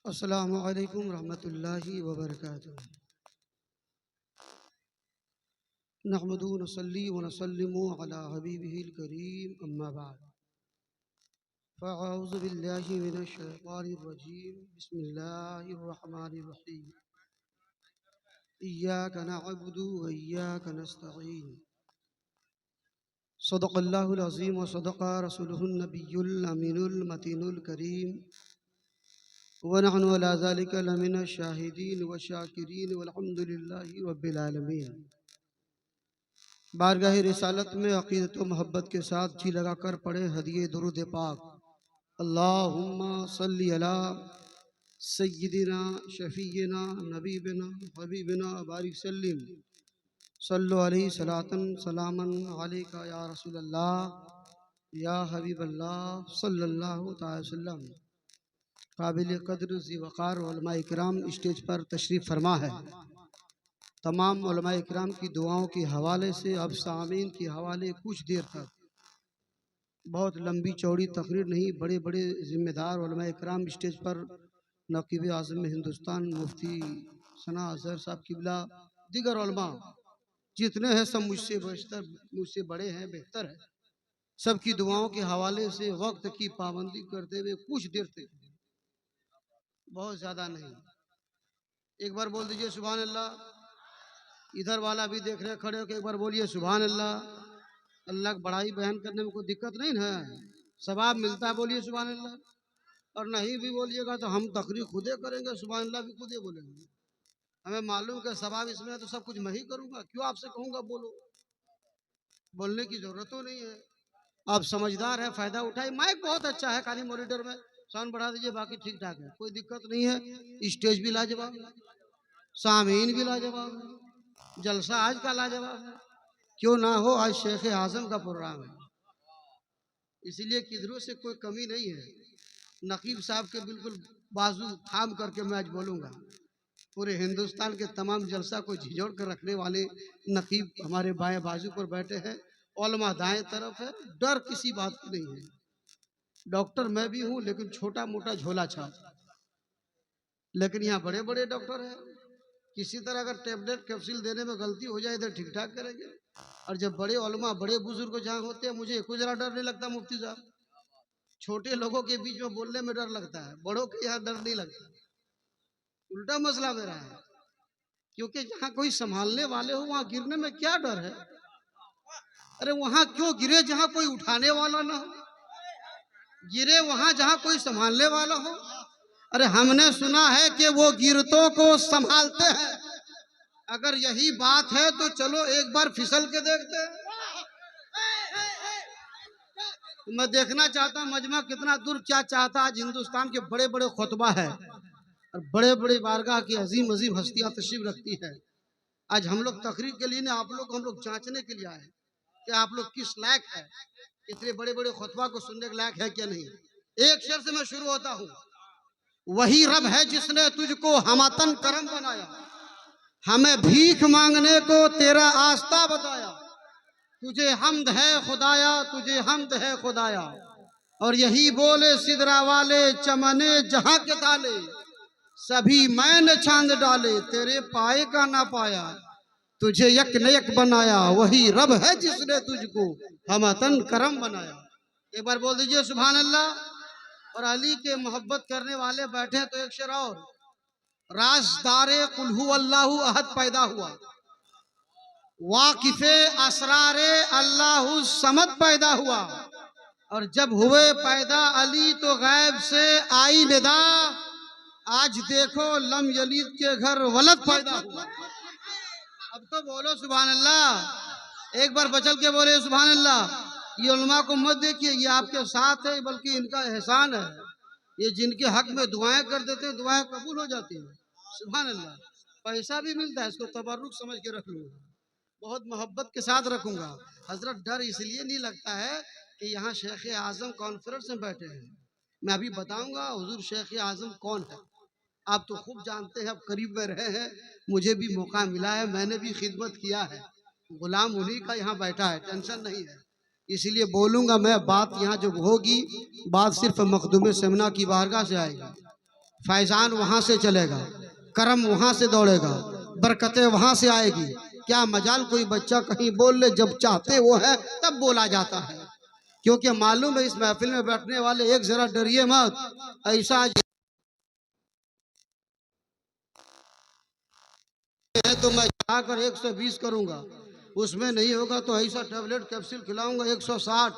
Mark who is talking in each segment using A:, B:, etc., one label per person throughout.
A: अस्सलामु अलैकुम रहमतुल्लाहि व बरकातुहू। नहमदुहु व नसल्ली व नसल्लिमु अला हबीबिहिल करीम, अम्मा बाद। फ़अऊज़ु बिल्लाहि मिनश शैतानिर रजीम। बिस्मिल्लाहिर रहमानिर रहीम। इय्याका नअबुदु व इय्याका नस्तईन। सदक़ल्लाहुल अज़ीम व सदक़ा रसूलुहुन नबियुल अमीनुल मतीनुल करीम। व नहनु अला ज़ालिका लमिनश शाहिदीन व शाकिरीन वल्हम्दुलिल्लाहि रब्बिल आलमीन। बारगाह रिसालत में अक़ीदत व मोहब्बत के साथ जी लगाकर पढ़े हदिये दुरूद पाक। अल्लाहुम्मा सल्ली अला सय्यिदिना शफ़ीना नबीना हबीबिना बारिक सल्लिम सल्लु अलैहि सलातन सलामन अलैका या रसूल अल्लाह या हबीब अल्लाह सल्लल्लाहु तआला अलैहि वसल्लम। काबिल क़द्र ज़ी वक़ार उलमा इकराम स्टेज पर तशरीफ़ फरमा है। तमाम उलमा इकराम की दुआओं के हवाले से अब सामीन के हवाले कुछ देर तक, बहुत लंबी चौड़ी तकरीर नहीं, बड़े बड़े ज़िम्मेदार उलमा इकराम स्टेज पर, नक़ीब आज़म हिंदुस्तान मुफ्ती सना अज़हर साहब किबला, दीगर उलमा जितने हैं सब मुझसे बेहतर, मुझसे बड़े हैं, बेहतर है। सबकी दुआओं के हवाले से वक्त की पाबंदी करते हुए कुछ देर तक, बहुत ज़्यादा नहीं, एक बार बोल दीजिए सुभान अल्लाह। इधर वाला भी देख रहे खड़े होकर एक बार बोलिए सुभान अल्लाह। अल्लाह की बड़ाई बयान करने में कोई दिक्कत नहीं है, सवाब मिलता है, बोलिए सुभान अल्लाह। और नहीं भी बोलिएगा तो हम तकरीर खुदे करेंगे, सुभान अल्लाह भी खुदे बोलेंगे। हमें मालूम कि सवाब इसमें है तो सब कुछ मैं ही करूँगा, क्यों आपसे कहूँगा बोलो। बोलने की ज़रूरत तो नहीं है, आप समझदार है, फ़ायदा उठाए। माइक बहुत अच्छा है, खाली मॉनिटर में साउंड बढ़ा दीजिए, बाकी ठीक ठाक है, कोई दिक्कत नहीं है। स्टेज भी लाजवाब, सामीन भी लाजवाब, जलसा आज का लाजवाब है। क्यों ना हो, आज शेख आज़म का प्रोग्राम है, इसलिए किधरों से कोई कमी नहीं है। नकीब साहब के बिल्कुल बाजू थाम करके मैं आज बोलूँगा। पूरे हिंदुस्तान के तमाम जलसा को झिझोड़ कर रखने वाले नकीब हमारे बाएं बाजू पर बैठे हैं, उलमा दाएं तरफ है। डर किसी बात की नहीं है। डॉक्टर मैं भी हूँ, लेकिन छोटा मोटा झोला छाप, लेकिन यहाँ बड़े बड़े डॉक्टर हैं। किसी तरह अगर टेबलेट कैप्सूल देने में गलती हो जाए इधर ठीक ठाक करेंगे। और जब बड़े उलमा बड़े बुजुर्ग जहाँ होते हैं, मुझे कोई जरा डर नहीं लगता मुफ्ती साहब। छोटे लोगों के बीच में बोलने में डर लगता है, बड़ों के यहाँ डर नहीं लगता। उल्टा मसला मेरा है, क्योंकि जहाँ कोई संभालने वाले हो वहां गिरने में क्या डर है। अरे वहां क्यों गिरे जहां कोई उठाने वाला ना हो, गिरे वहां जहां कोई संभालने वाला हो। अरे हमने सुना है कि वो गिरतों को संभालते हैं। अगर यही बात है तो चलो एक बार फिसल के देखते हैं। तो मैं देखना चाहता हूँ मजमा कितना दूर क्या चाहता। आज हिंदुस्तान के बड़े बड़े खुतबा है और बड़े बड़े बारगाह की अजीम अजीम हस्तियां तशरीफ रखती है। आज हम लोग तकरीर के लिए ना, आप लोग हम लोग जांचने के लिए आए कि आप लोग किस लायक है, इतने बड़े बड़े खुतबा को सुनने के लायक है क्या नहीं। एक शेर से मैं शुरू होता हूँ। वही रब है जिसने तुझको हमतन करम बनाया, हमें भीख मांगने को तेरा आस्था बताया। तुझे हमद है खुदाया, तुझे हमद है खुदाया। और यही बोले सिदरा वाले चमने जहां के ताले, सभी मैंने चांद डाले तेरे पाए का ना पाया। तुझे यक न यक बनाया, वही रब है जिसने तुझको हमतन करम बनाया। एक बार बोल दीजिए सुभान अल्लाह। और अली के मोहब्बत करने वाले बैठे तो एक शेर और। राज़दारे कुल हु अल्लाहु अहद पैदा हुआ, वाकिफे असरारे अल्लाहु समद पैदा हुआ। और जब हुए पैदा अली तो गैब से आई निदा, आज देखो लम यलीद के घर वलद पैदा हुआ। अब तो बोलो सुभान अल्लाह, एक बार बचल के बोले सुभान अल्लाह। ये उलमा को मत देखिए, ये आपके साथ है, बल्कि इनका एहसान है। ये जिनके हक में दुआएं कर देते हैं, दुआएं कबूल हो जाती हैं। सुभान अल्लाह। पैसा भी मिलता है, इसको तबर्रुक समझ के रख लूँगा, बहुत मोहब्बत के साथ रखूंगा। हजरत डर इसलिए नहीं लगता है कि यहाँ शेख आज़म कॉन्फ्रेंस में बैठे हैं। मैं अभी बताऊंगा हुजूर शेख आज़म कौन है। आप तो खूब जानते हैं, अब करीब में रहे हैं, मुझे भी मौका मिला है, मैंने भी खिदमत किया है। गुलाम उन्हीं का यहाँ बैठा है, टेंशन नहीं है। इसलिए बोलूँगा मैं, बात यहाँ जो होगी, बात सिर्फ मखदूम सेमना की बारगाह से आएगी। फैजान वहां से चलेगा, करम वहां से दौड़ेगा, बरकतें वहां से आएगी। क्या मजाल कोई बच्चा कहीं बोल ले, जब चाहते वो है तब बोला जाता है। क्योंकि मालूम है इस महफिल में बैठने वाले, एक जरा डरिए मत, ऐसा है तो मैं चढ़ाकर 120 करूंगा, उसमें नहीं होगा तो ऐसा टैबलेट कैप्सूल खिलाऊंगा 160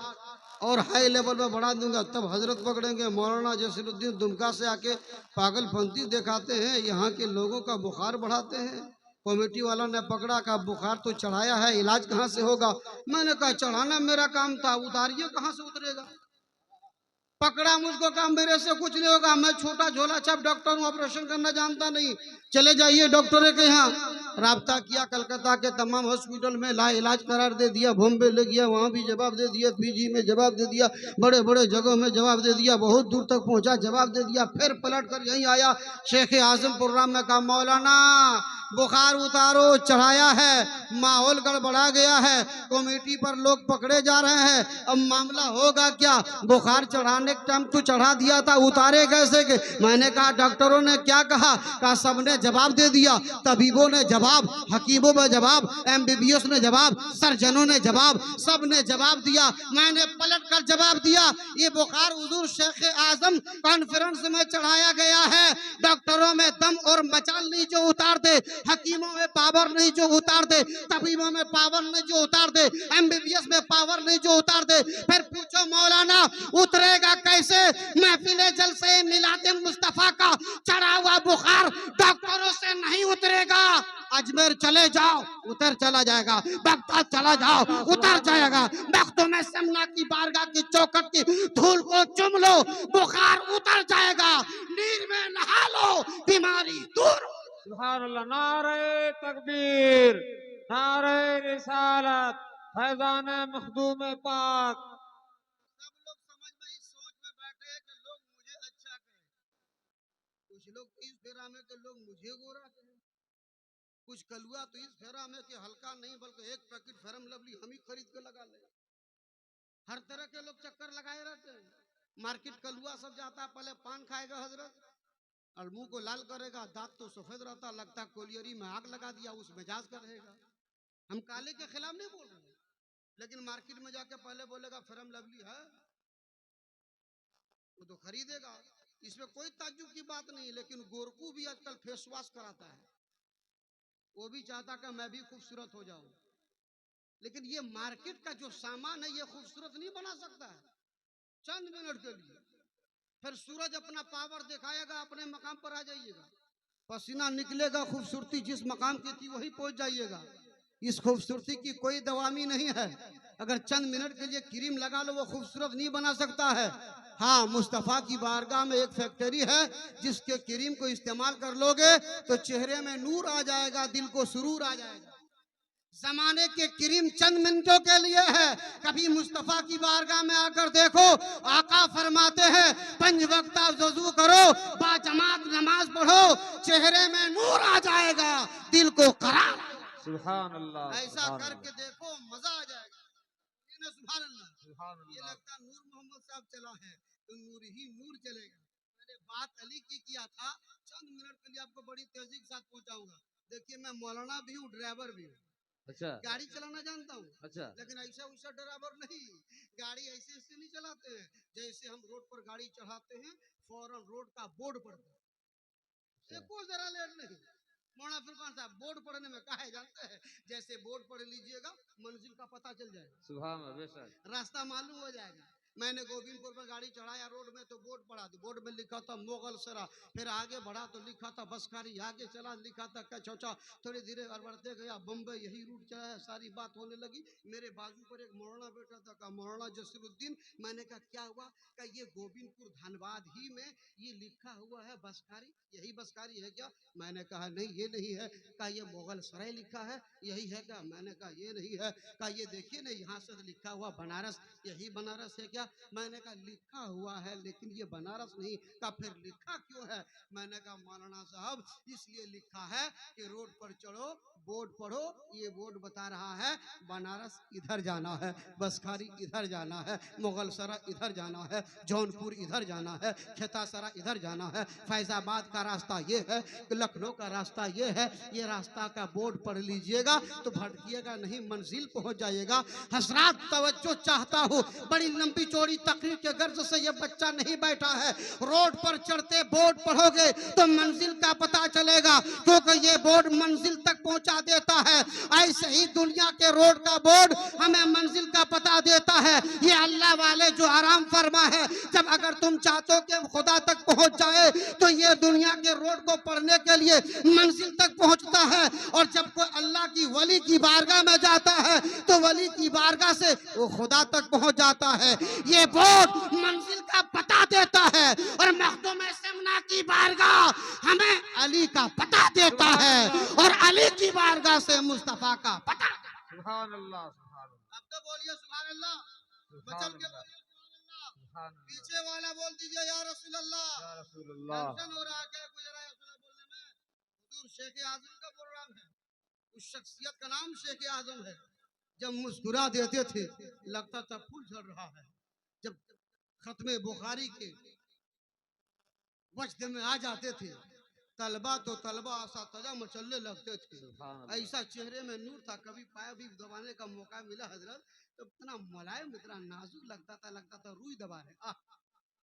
A: और हाई लेवल में बढ़ा दूंगा। तब हजरत पकड़ेंगे मौलाना जसीरुद्दीन दुमका से आके पागलपंती दिखाते हैं, यहाँ के लोगों का बुखार बढ़ाते हैं। कमेटी वाला ने पकड़ा, का बुखार तो चढ़ाया है, इलाज कहाँ से होगा। मैंने कहा चढ़ाना मेरा काम था, उतारिए कहाँ से उतरेगा। पकड़ा मुझको, कहा मेरे से कुछ नहीं होगा, मैं छोटा झोला छाप डॉक्टर हूँ, ऑपरेशन करना जानता नहीं, चले जाइए डॉक्टर के यहाँ। राब्ता किया, कलकत्ता के तमाम हॉस्पिटल में ला इलाज करार दे दिया, बॉम्बे ले गया, वहाँ भी जवाब दे दिया, पीजी में जवाब दे दिया, बड़े बड़े जगहों में जवाब दे दिया, बहुत दूर तक पहुँचा, जवाब दे दिया। फिर पलट कर यहीं आया, शेख आजम प्रोग्राम में कहा मौलाना बुखार उतारो, चढ़ाया है, माहौल गड़बड़ा गया है, कमेटी पर लोग पकड़े जा रहे हैं, अब मामला होगा क्या। बुखार चढ़ाने के टाइम तो चढ़ा दिया था, उतारे कैसे के। मैंने कहा डॉक्टरों ने क्या कहा सबने जवाब दे दिया, तबीबों ने जवाब, हकीमों में जवाब, एमबीबीएस ने जवाब, सर्जनों ने जवाब, सब ने जवाब दिया। मैंने पलट कर जवाब दिया, ये बुखार हुजूर शेख आजम कॉन्फ्रेंस में चढ़ाया गया है, डॉक्टरों में दम और मचाल नहीं जो उतार दे, हकीमों में पावर नहीं जो उतार दे, तबीबों में पावर नहीं जो उतार दे, एमबीबीएस में पावर नहीं जो उतार दे। फिर पूछो मौलाना उतरेगा कैसे। महफिले जलसे मिलाते मुस्तफा का चढ़ा हुआ बुखार डॉक्टरों से नहीं उतरेगा। अजमेर चले जाओ, उतर चला जाएगा, बगदाद चला जाओ, उतर जाएगा, मखदूम में समना की बारगाह की चौखट की धूल को चुम लो, बुखार उतर जाएगा, नीर में नहा लो, बीमारी दूर।
B: सुभान अल्लाह, नारे तकबीर, नारे रिसालत, फैजान मखदूम पाक।
A: सब लोग समझ में इस सोच में बैठे हैं कि लोग मुझे अच्छा कहें, कुछ लोग इस फेरा में कि लोग मुझे गोरा कहें, कुछ कलुआ तो इस फेरा में कि हल्का नहीं बल्कि एक पैकेट फेरम लवली हम ही खरीद के लगा ले। हर तरह के लोग चक्कर लगाए रहते हैं। मार्केट कलुआ सब जाता है, पहले पान खाएगा हजरत और मुंह को लाल करेगा, दांत तो सफेद रहता, लगता कोलियरी में आग लगा दिया, उस मिजाज का रहेगा। हम काले के खिलाफ नहीं बोल रहे, लेकिन मार्केट में जाके पहले बोलेगा फेरम लवली है, वो तो खरीदेगा, इसमें कोई ताज्जुब की बात नहीं। लेकिन गोरकू भी आजकल फेस वॉश कराता है, वो भी चाहता कि मैं भी खूबसूरत हो जाऊं। लेकिन ये मार्केट का जो सामान है ये खूबसूरत नहीं बना सकता है चंद मिनट के लिए। फिर सूरज अपना पावर दिखाएगा, अपने मकाम पर आ जाइएगा, पसीना निकलेगा, खूबसूरती जिस मकाम की थी वही पहुंच जाइएगा। इस खूबसूरती की कोई दवामी नहीं है, अगर चंद मिनट के लिए क्रीम लगा लो वो खूबसूरत नहीं बना सकता है। हाँ, मुस्तफ़ा की बारगाह में एक फैक्ट्री है जिसके क्रीम को इस्तेमाल कर लोगे तो चेहरे में नूर आ जाएगा, दिल को सुरूर आ जाएगा। जमाने के क्रीम चंद मिनटों के लिए है, कभी मुस्तफा की बारगाह में आकर देखो, आका फरमाते हैं पंज वक्त वजू करो, बाजमात नमाज पढ़ो, चेहरे में नूर आ जाएगा, दिल को करार।
B: सुभान अल्लाह,
A: ऐसा करके देखो, मजा आ जाएगा। सुभान अल्लाह,
B: सुभान
A: ये
B: अल्लाह।
A: लगता नूर मोहम्मद साहब चला है तो नूर ही नूर चलेगा। मैंने बात अली की किया था, चंद मिनट के लिए आपको बड़ी तेजी के साथ पहुंचाऊंगा। देखिए मैं मौलाना भी हूँ, ड्राइवर भी हूँ,
B: अच्छा,
A: गाड़ी चलाना जानता हूँ,
B: अच्छा,
A: लेकिन ऐसा वैसा ड्राइवर नहीं। गाड़ी ऐसे ऐसे नहीं चलाते हैं, जैसे हम रोड पर गाड़ी चढ़ाते हैं फौरन रोड का बोर्ड पड़ता है, एको जरा लेट नहीं। मौलाना फुरकान साहब बोर्ड पढ़ने में कहा है जानते हैं, जैसे बोर्ड पढ़ लीजिएगा मंजिल का पता चल जाएगा,
B: सुभान अल्लाह, बेशक,
A: रास्ता मालूम हो जाएगा। मैंने गोविंदपुर में गाड़ी चढ़ाया, रोड में तो बोर्ड पड़ा, तो बोर्ड में लिखा था मोगल सरा, फिर आगे बढ़ा तो लिखा था बसखारी, आगे चला लिखा था कचौचा, थोड़ी धीरे बढ़ते गया बम्बई, यही रूट चला है। सारी बात होने लगी, मेरे बाजू पर एक मौलाना बैठा था, कहा मौलाना जसीरुद्दीन। मैंने कहा क्या हुआ, कहा ये गोविंदपुर धनबाद ही में ये लिखा हुआ है बसखारी, यही बसखारी है क्या। मैंने कहा नहीं ये नहीं है। कहा ये मोगल सराय लिखा है, यही है क्या। मैंने कहा ये नहीं है। कहा ये देखिए ना यहाँ से लिखा हुआ बनारस, यही बनारस है क्या। क्या? मैंने कहा लिखा हुआ है लेकिन ये बनारस नहीं। कहा फिर लिखा क्यों है? मैंने कहा मौलाना साहब इसलिए लिखा है कि रोड पर चढ़ो, बोर्ड पढ़ो, ये बोर्ड बता रहा है बनारस इधर जाना है, बसखारी इधर जाना है, मुगल सरा इधर जाना है, जौनपुर इधर जाना है, खेतासरा इधर जाना है, फैजाबाद का रास्ता ये है, लखनऊ का रास्ता ये है। ये रास्ता का बोर्ड पढ़ लीजिएगा तो भटकिएगा नहीं, मंजिल पहुंच जाइएगा। हजरात तवज्जो चाहता हूँ, बड़ी लंबी चौड़ी तकरीर के गर्ज से ये बच्चा नहीं बैठा है। रोड पर चढ़ते बोर्ड पढ़ोगे तो मंजिल का पता चलेगा, क्योंकि ये बोर्ड मंजिल तक पहुंचा देता है। ऐसे ही दुनिया के रोड का बोर्ड हमें मंजिल का पता देता है। ये अल्लाह वाले जो आराम फरमा है, जब अगर तुम चाहते हो कि खुदा तक पहुंच जाए तो ये दुनिया के रोड को पढ़ने के लिए मंजिल तक पहुंचता है। और जब कोई अल्लाह की वली की बारगाह में जाता है तो वली की बारगाह से वो खुदा तक पहुंच जाता है। ये बोर्ड मंजिल का पता देता है और मखदूम समना की बारगाह हमें अली का पता देता है और अली की बारगाह से मुस्तफा का पता।
B: सुभान अल्लाह, सुभान अल्लाह,
A: अब तो बोलिए सुभान अल्लाह, बचल के बोलिए सुभान अल्लाह। पीछे वाला बोल दीजिए या रसूल अल्लाह।
B: या रसूल अल्लाह।
A: टेंशन हो रहा है क्या गुजरा है बोलने में? हुजूर शेख आजम का प्रोग्राम है, उस शख्सियत का नाम शेख आजम है। जब मुस्कुरा देते थे लगता था फूल झड़ रहा है। जब खत्मे बुखारी के वजद में आ जाते थे तलबा तो तलबा ऐसा तजा मचलने लगते थे। ऐसा चेहरे में नूर था, कभी पाया भी दबाने का मौका मिला हजरत तो इतना मुलायम इतना नाजुक लगता था रूई दबा रहे।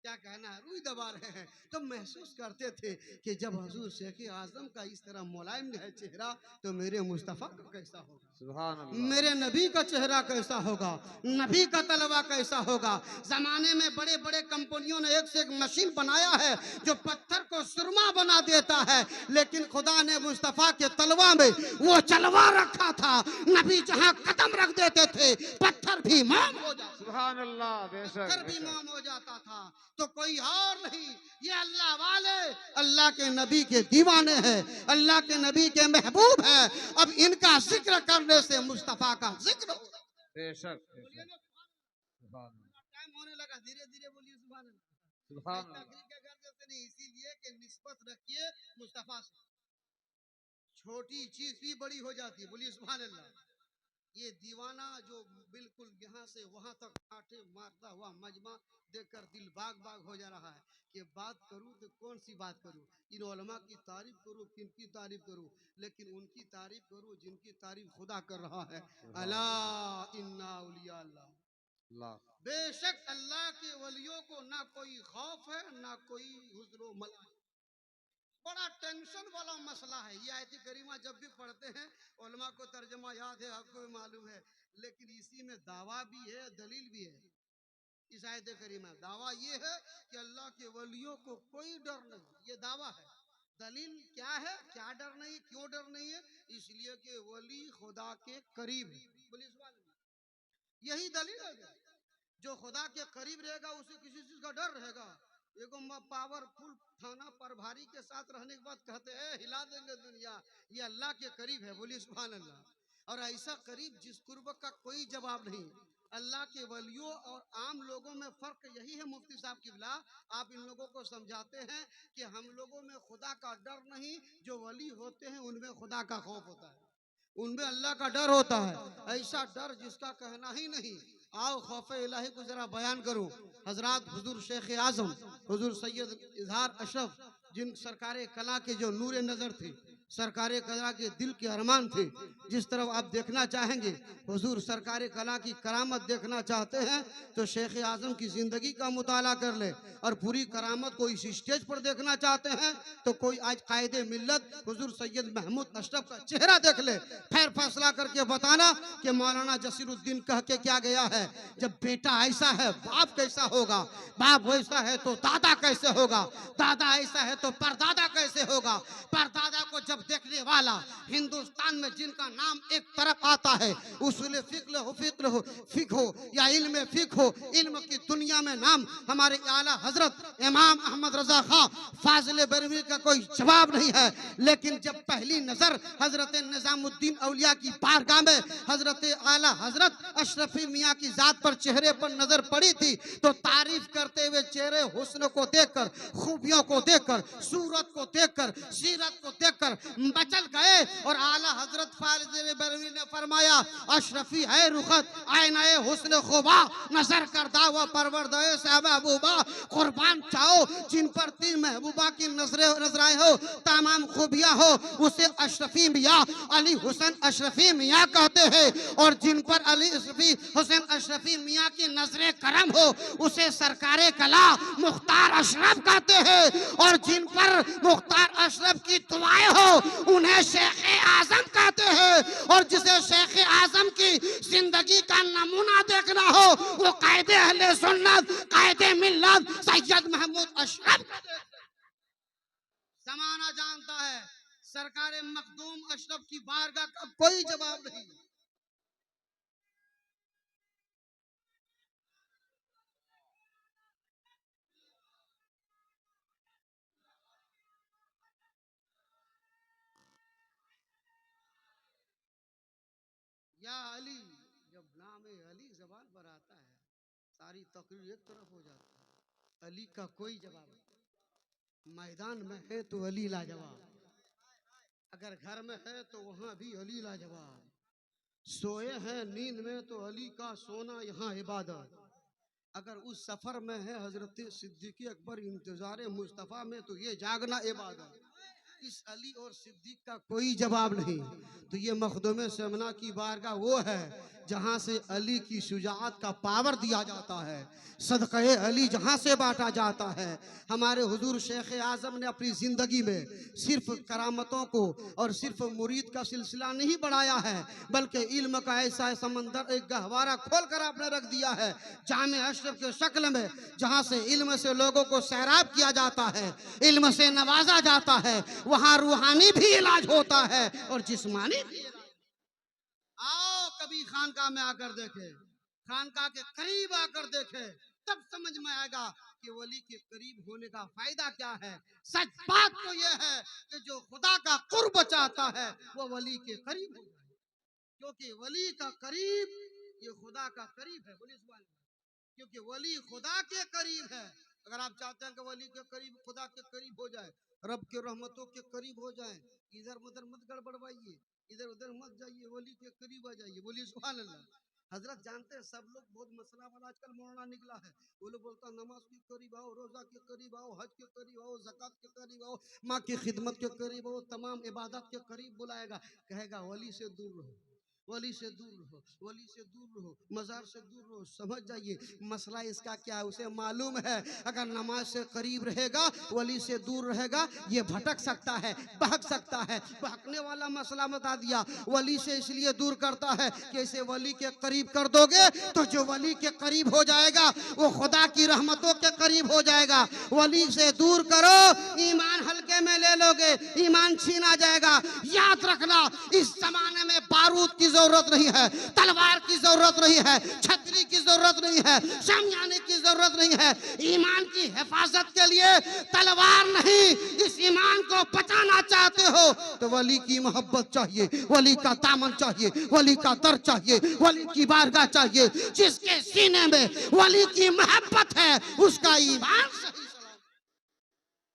A: क्या कहना है, रूई दबा रहे हैं। तो महसूस करते थे कि जब हुजूर शेख आजम का इस तरह मुलायम है चेहरा तो मेरे मुस्तफ़ा का कैसा होगा,
B: सुभान अल्लाह,
A: मेरे नबी का चेहरा कैसा होगा, नबी का तलवा कैसा होगा। जमाने में बड़े बड़े कंपनियों ने एक से एक मशीन बनाया है जो पत्थर को सुरमा बना देता है, लेकिन खुदा ने मुस्तफ़ा के तलवा में वो चलवा रखा था। नबी जहां कदम रख देते थे पत्थर भी माम हो जाता,
B: सुभान अल्लाह, बेशक
A: पत्थर भी माम हो जाता था। तो कोई और नहीं, ये अल्लाह वाले अल्लाह के नबी के दीवाने हैं, अल्लाह के नबी के महबूब हैं। अब इनका जिक्र करने से मुस्तफा का जिक्र हो।
B: बेशक, सुभान अल्लाह,
A: टाइम होने लगा, धीरे धीरे बोलिए सुभान अल्लाह।
B: सुभान अल्लाह,
A: तकरीर के घर देते नहीं, इसीलिए कि निस्बत रखिए मुस्तफा से, छोटी चीज भी बड़ी हो जाती है। बोलिए सुभान अल्लाह। ये दीवाना जो बिल्कुल यहाँ से वहां तक आटे मारता हुआ मजमा देखकर दिल बाग बाग हो जा रहा है कि बात करूं तो कौन सी बात करूं, इन उलमा की तारीफ करूं किनकी तारीफ करूं, लेकिन उनकी तारीफ करूं जिनकी तारीफ खुदा कर रहा है। अला इन्ना औलिया अल्लाह, बेशक अल्लाह के वलियों को ना कोई खौफ है ना कोई हुज्र मलाल। बड़ा टेंशन वाला मसला है। ये आयत करीमा जब भी पढ़ते हैं उलमा को तर्जमा याद है, आपको भी मालूम है, लेकिन इसी में दावा भी है दलील भी है। इस आयत करीमा दावा ये है कि अल्लाह के वलियों को कोई डर नहीं, ये दावा है। दलील क्या है, क्या डर नहीं, क्यों डर नहीं है? इसलिए कि वली खुदा के करीब है। बोलिए सुभान अल्लाह। यही दलील है, जो खुदा के करीब रहेगा उसे किसी चीज का डर रहेगा। एगो पावरफुल थाना प्रभारी के साथ रहने के बाद कहते हैं हिला देंगे दुनिया, ये अल्लाह के करीब है। बोलिए सुभान अल्लाह। और ऐसा करीब जिस कुर्ब का कोई जवाब नहीं। अल्लाह के वलियों और आम लोगों में फर्क यही है। मुफ्ती साहब किबला आप इन लोगों को समझाते हैं कि हम लोगों में खुदा का डर नहीं, जो वली होते हैं उनमें खुदा का खौफ होता है, उनमें अल्लाह का डर होता है। ऐसा डर जिसका कहना ही नहीं। आओ खौफ इलाही को जरा बयान करूं। हजरात हुजूर शेख आजम हुजूर सैयद इजहार अशरफ, जिन सरकारे कला के जो नूरे नजर थे, सरकारे कला के दिल के अरमान थे, जिस तरफ आप देखना चाहेंगे, हुजूर सरकारे कला की करामत देखना चाहते हैं तो शेख आजम की जिंदगी का मुताला कर ले, और पूरी करामत को इस स्टेज पर देखना चाहते हैं तो कोई आज कायदे मिल्लत हुजूर सैयद महमूद अशरफ का चेहरा देख ले, फिर फैसला करके बताना कि मौलाना जसीरुद्दीन कह के क्या गया है। जब बेटा ऐसा है बाप कैसा होगा, बाप वैसा है तो दादा कैसे होगा, दादा ऐसा है तो परदादा कैसे होगा, परदादा को को जब देखने वाला हिंदुस्तान में जिनका नाम एक तरफ आता है, उसूल फिक्र हो या इल्म फिक्र हो, इल्म की दुनिया में नाम हमारे आला हजरत इमाम अहमद रजा खां फाजिल बरेलवी का कोई जवाब नहीं है। लेकिन जब पहली नजर हजरत निजामुद्दीन औलिया की बारगाह में हजरत आला हजरत अशरफी मियाँ की जात पर चेहरे पर नजर पड़ी थी, तो तारीफ करते हुए चेहरे हुस्न को देखकर, खूबियों को देखकर, सूरत को देखकर, सीरत को देखकर मचल गए। और आला हजरत फाजिल बरेलवी ने फरमाया, अशरफी है रुखत आईनाए हुस्न खुबा, नजर करदा व परवरदे से महबूबा, कुर्बान चाहो जिन पर तीन महबूबा की नजराएं हो, तमाम खूबियां हो, उसे अशरफी मियाँ अली हुसैन अशरफी मियाँ कहते हैं। और जिन पर अली हुसैन अशरफी मियाँ की नजरे करम हो, उसे सरकारे कला मुख्तार अशरफ कहते हैं। और जिन पर मुख्तार अशरफ की दुआएं हो, उन्हें शेख आजम कहते हैं। और जिसे शेख आजम की जिंदगी का नमूना देखना हो, वो कायदे अहले सुन्नत, कायदे मिल्लत सैयद महमूद अशरफ का जमाना जानता है। सरकारे मखदूम अशरफ की बारगाह का कोई जवाब नहीं। या अली, जब नाम अली जबान पर आता है, सारी तकरीर एक तरफ हो जाती है। अली का कोई जवाब नहीं। मैदान में है तो अली लाजवाब, अगर घर में है तो वहां भी अली लाजवाब, सोए हैं नींद में तो अली का सोना यहाँ इबादत, अगर उस सफर में है हजरत सिद्दीक अकबर इंतजार मुस्तफ़ा में तो ये जागना इबादत। इस अली और सिद्दीक का कोई जवाब नहीं। तो ये मखदूम समना की बारगाह वो है जहाँ से अली की शुजाअत का पावर दिया जाता है, सदक़े अली जहाँ से बांटा जाता है। हमारे हुजूर शेख आज़म ने अपनी ज़िंदगी में सिर्फ करामतों को और सिर्फ मुरीद का सिलसिला नहीं बढ़ाया है, बल्कि इल्म का ऐसा समंदर एक गहवारा खोल कर आपने रख दिया है जामे अशरफ के शक्ल में, जहाँ से इल्म से लोगों को सैराब किया जाता है, इल्म से नवाजा जाता है। वहाँ रूहानी भी इलाज होता है और जिस्मानी भी इलाज। आओ कभी खानकाह में आकर देखे, खानकाह के करीब आकर देखे, तब समझ में आएगा कि वली के करीब होने का फायदा क्या है। सच बात तो यह है कि जो खुदा का कुर्ब चाहता है वो वली के करीब हो जाए, क्योंकि वली का करीब ये खुदा का करीब है। बोलिए सुभान अल्लाह, क्योंकि वली खुदा के करीब है। अगर आप चाहते हैं कि वली के करीब, खुदा के करीब हो जाए, रब के रहमतों के करीब हो जाए, इधर उधर मत गड़बड़वाइए, इधर उधर मत जाइए, वली के करीब आ जाइए। बोलिए सुभान अल्लाह। हजरत जानते हैं सब लोग बहुत मसला वाला आजकल मौलाना निकला है, वो लोग बोलता है नमाज के करीब आओ, रोजा के करीब आओ, हज के करीब आओ, ज़कात के करीब आओ, माँ की खिदमत के करीब आओ, तमाम इबादत के करीब बुलाएगा, कहेगा वली से दूर रहो, वली से दूर रहो, वली से दूर रहो, मज़ार से दूर रहो। समझ जाइए मसला इसका क्या है, उसे मालूम है अगर नमाज से करीब रहेगा, वली से दूर रहेगा, ये भटक सकता है, बहक सकता है। बहकने वाला मसला बता दिया। वली से इसलिए दूर करता है कि इसे वली के करीब कर दोगे तो जो वली के करीब हो जाएगा वो खुदा की रहमतों के करीब हो जाएगा। वली से दूर करो, ईमान हल्के में ले लोगे, ईमान छीना जाएगा। याद रखना, इस जमाने में बारूद की जरूरत नहीं है, तलवार की जरूरत नहीं है, छतरी की जरूरत नहीं है, शामियाने की जरूरत नहीं है। ईमान की हिफाजत के लिए तलवार नहीं, इस ईमान को बचाना चाहते हो तो वली की मोहब्बत चाहिए, वली का दामन चाहिए, वली का दर चाहिए, वली की बारगाह चाहिए। जिसके सीने में वली की मोहब्बत है उसका ईमान सही सलामत।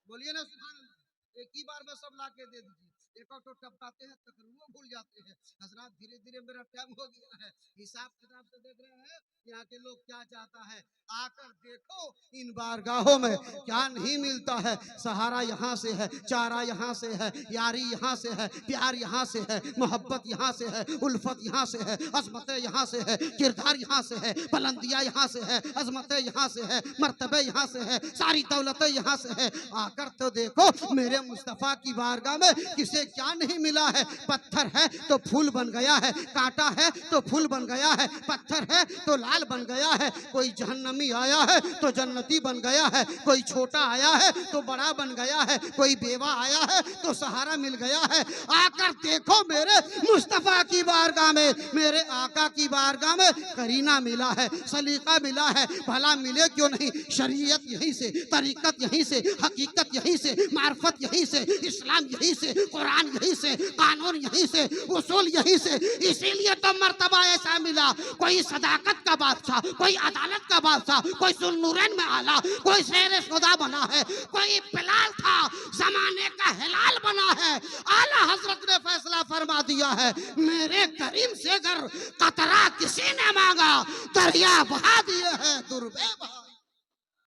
A: बोलिए ना सुभान अल्लाह। एक ही बार में सब ला के दे दीजिए, एक और तो टपकाते हैं तक वो भूल जाते हैं। हजरात धीरे धीरे मेरा टाइम हो गया है, हिसाब किताब से देख रहे हैं यहाँ के लोग क्या चाहता है। आकर देखो इन बारगाहों में क्या नहीं मिलता है। सहारा यहाँ से है, चारा यहाँ से है, यारी यहाँ से है, प्यार यहाँ से है, मोहब्बत यहाँ से है, उल्फत यहाँ से है, अजमतें यहाँ से है, किरदार यहाँ से है, बुलंदियाँ यहाँ से है, अजमतें यहाँ से है, मर्तबे यहाँ से है, सारी दौलतें यहाँ से है। आकर तो देखो मेरे मुस्तफ़ा की बारगाह में किसे क्या नहीं मिला है। पत्थर है तो फूल बन गया है, कांटा है तो फूल बन गया है, पत्थर है तो लाल बन गया है। कोई जहन्नमी आया है तो जन्नती बन गया है, कोई छोटा आया है तो बड़ा बन गया है, कोई बेवा आया है तो सहारा मिल गया है। आकर देखो मेरे मुस्तफा की बारगाह में, मेरे आका की बारगाह में करीना मिला है, सलीका मिला है। भला मिले क्यों नहीं? शरीयत यहीं से, तरीकत यहीं से, हकीकत यहीं से, मार्फत यहीं से, इस्लाम यहीं से, कुरान यहीं से, कानून यहीं से, उसूल यहीं से। इसीलिए तो मर्तबा ऐसा मिला। कोई सदाकत का बादशाह, कोई अदालत का बादशाह, कोई सुन्नूरैन में आला, कोई शेर खुदा बना है, कोई बिलाल था जमाने का हिलाल बना है। आला हजरत ने फैसला फरमा दिया है, मेरे करीम से अगर कतरा किसी ने मांगा, दरिया बहा दिए हैं दुर्बे बहा।